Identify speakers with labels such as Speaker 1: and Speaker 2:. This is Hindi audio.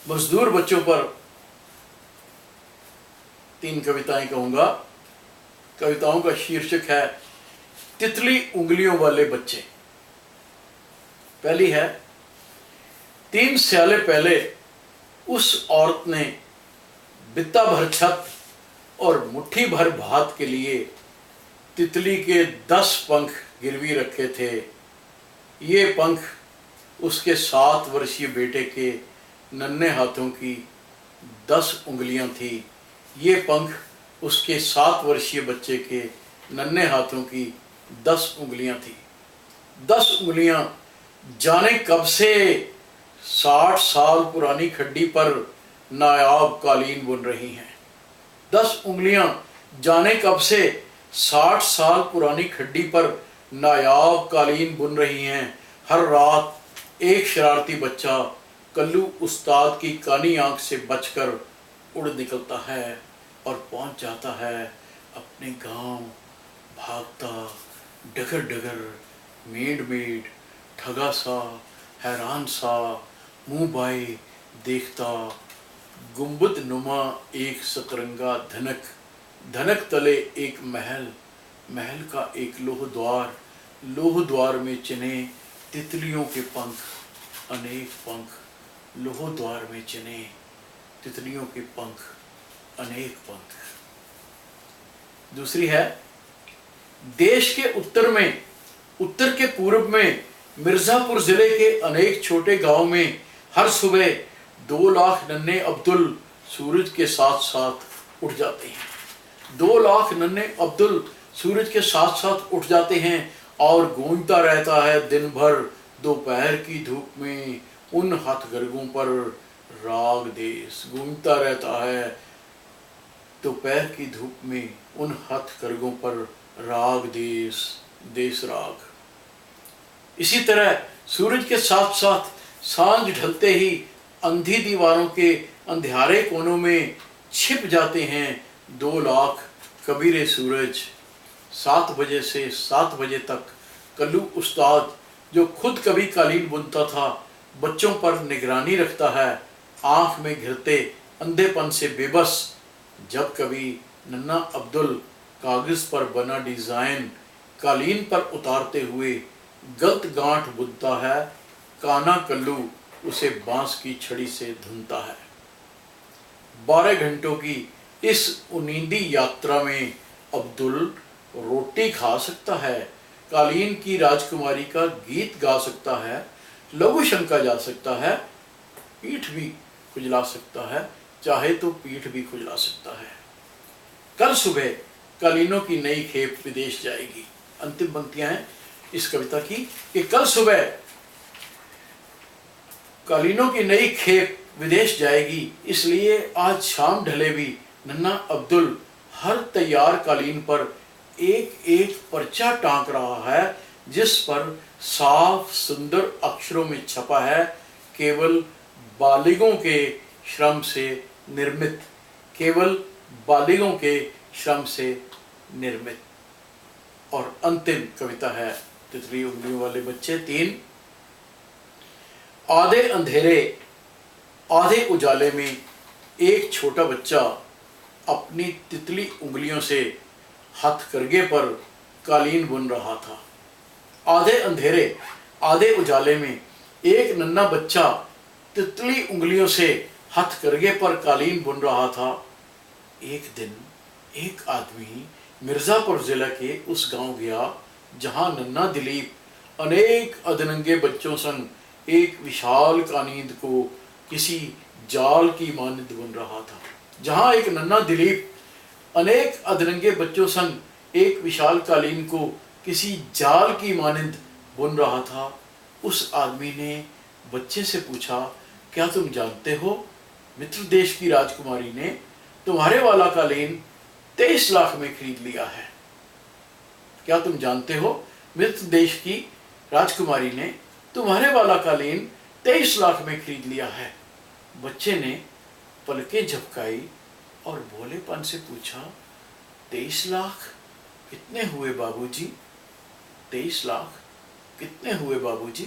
Speaker 1: मजदूर बच्चों पर 3 कविताएं कहूंगा। कविताओं का शीर्षक है तितली उंगलियों वाले बच्चे। पहली है, 3 स्याले पहले उस औरत ने बित्ता भर छत और मुट्ठी भर भात के लिए तितली के 10 पंख गिरवी रखे थे। ये पंख उसके 7 वर्षीय बेटे के नन्हे हाथों की 10 उंगलियां थी। ये पंख उसके 7 वर्षीय बच्चे के नन्हे हाथों की 10 उंगलियां थी। 10 उंगलियां जाने कब से 60 साल पुरानी खड्डी पर नायाब कालीन बुन रही हैं। 10 उंगलियां जाने कब से 60 साल पुरानी खड्डी पर नायाब कालीन बुन रही हैं। हर रात एक शरारती बच्चा कल्लू उस्ताद की कानी आंख से बचकर उड़ निकलता है और पहुंच जाता है अपने गांव, भागता डगर डगर, मेड मेड, ठगा सा, हैरान सा, मुंह बाए देखता, गुंबद नुमा एक सतरंगा धनक, धनक तले एक महल, महल का एक लोह द्वार, लोह द्वार में चिन्हे तितलियों के पंख, अनेक पंख, लोह द्वार में चिन्हे तितलियों के पंख, अनेक पंख। दूसरी है, देश के उत्तर में, उत्तर के पूर्व में मिर्जापुर जिले के अनेक छोटे गांव में हर सुबह 2 लाख नन्हे अब्दुल सूरज के साथ साथ उठ जाते हैं। 2 लाख नन्हे अब्दुल सूरज के साथ साथ उठ जाते हैं और गूंजता रहता है दिन भर दोपहर की धूप में उन हथकरघों पर राग देश। गूंजता रहता है दोपहर की धूप में उन हथकरघों पर राग देश, देश राग। इसी तरह सूरज के साथ साथ सांझ ढलते ही अंधी दीवारों के अंधियारे कोनों में छिप जाते हैं 2 लाख कबीरे सूरज। 7 बजे से 7 बजे तक कल्लू उस्ताद, जो खुद कभी कालीन बुनता था, बच्चों पर निगरानी रखता है, आंख में घिरते अंधेपन से बेबस। जब कभी नन्हा अब्दुल कागज पर बना डिजाइन कालीन पर उतारते हुए गलत गांठ बुनता है, काना कल्लू उसे बांस की छड़ी से धुनता है। 12 घंटों की इस उनींदी यात्रा में अब्दुल रोटी खा सकता है, कालीन की राजकुमारी का गीत गा सकता है, लघु शंका जा सकता है, पीठ भी खुजला सकता है, चाहे तो पीठ भी खुजला सकता है। कल सुबह कालीनों की नई खेप विदेश जाएगी। अंतिम पंक्तियां हैं इस कविता की कि कल सुबह कालीनों की नई खेप विदेश जाएगी, इसलिए आज शाम ढले भी नन्हा अब्दुल हर तैयार कालीन पर एक एक पर्चा टांक रहा है, जिस पर साफ सुंदर अक्षरों में छपा है, केवल बालिगों के श्रम से निर्मित, केवल बालिगों के श्रम से निर्मित। और अंतिम कविता है तितली उंगलियों वाले बच्चे 3। आधे अंधेरे आधे उजाले में एक छोटा बच्चा अपनी तितली उंगलियों से हथकरघे पर कालीन बुन रहा था। आधे अंधेरे आधे उजाले में एक नन्हा बच्चा तितली उंगलियों से हथकरघे पर कालीन बुन रहा था। एक दिन एक आदमी मिर्जापुर जिला के उस गांव गया जहां नन्हा दिलीप अनेक अधनंगे बच्चों संग एक विशाल कालीन को किसी जाल की मानद बुन रहा था। जहां एक नन्हा दिलीप अनेक अधनंगे बच्चों संग एक विशाल कालीन को किसी जाल की मानद बुन रहा था, उस आदमी ने बच्चे से पूछा, क्या तुम जानते हो मित्र देश की राजकुमारी ने तुम्हारे वाला कालीन 23 लाख में खरीद लिया है। क्या तुम जानते हो मित्र देश की राजकुमारी ने तुम्हारे वाला कालीन 23 लाख में खरीद लिया है। बच्चे ने पलकें झपकाई और भोलेपन से पूछा, 23 लाख कितने हुए बाबूजी? 23 लाख कितने हुए बाबूजी?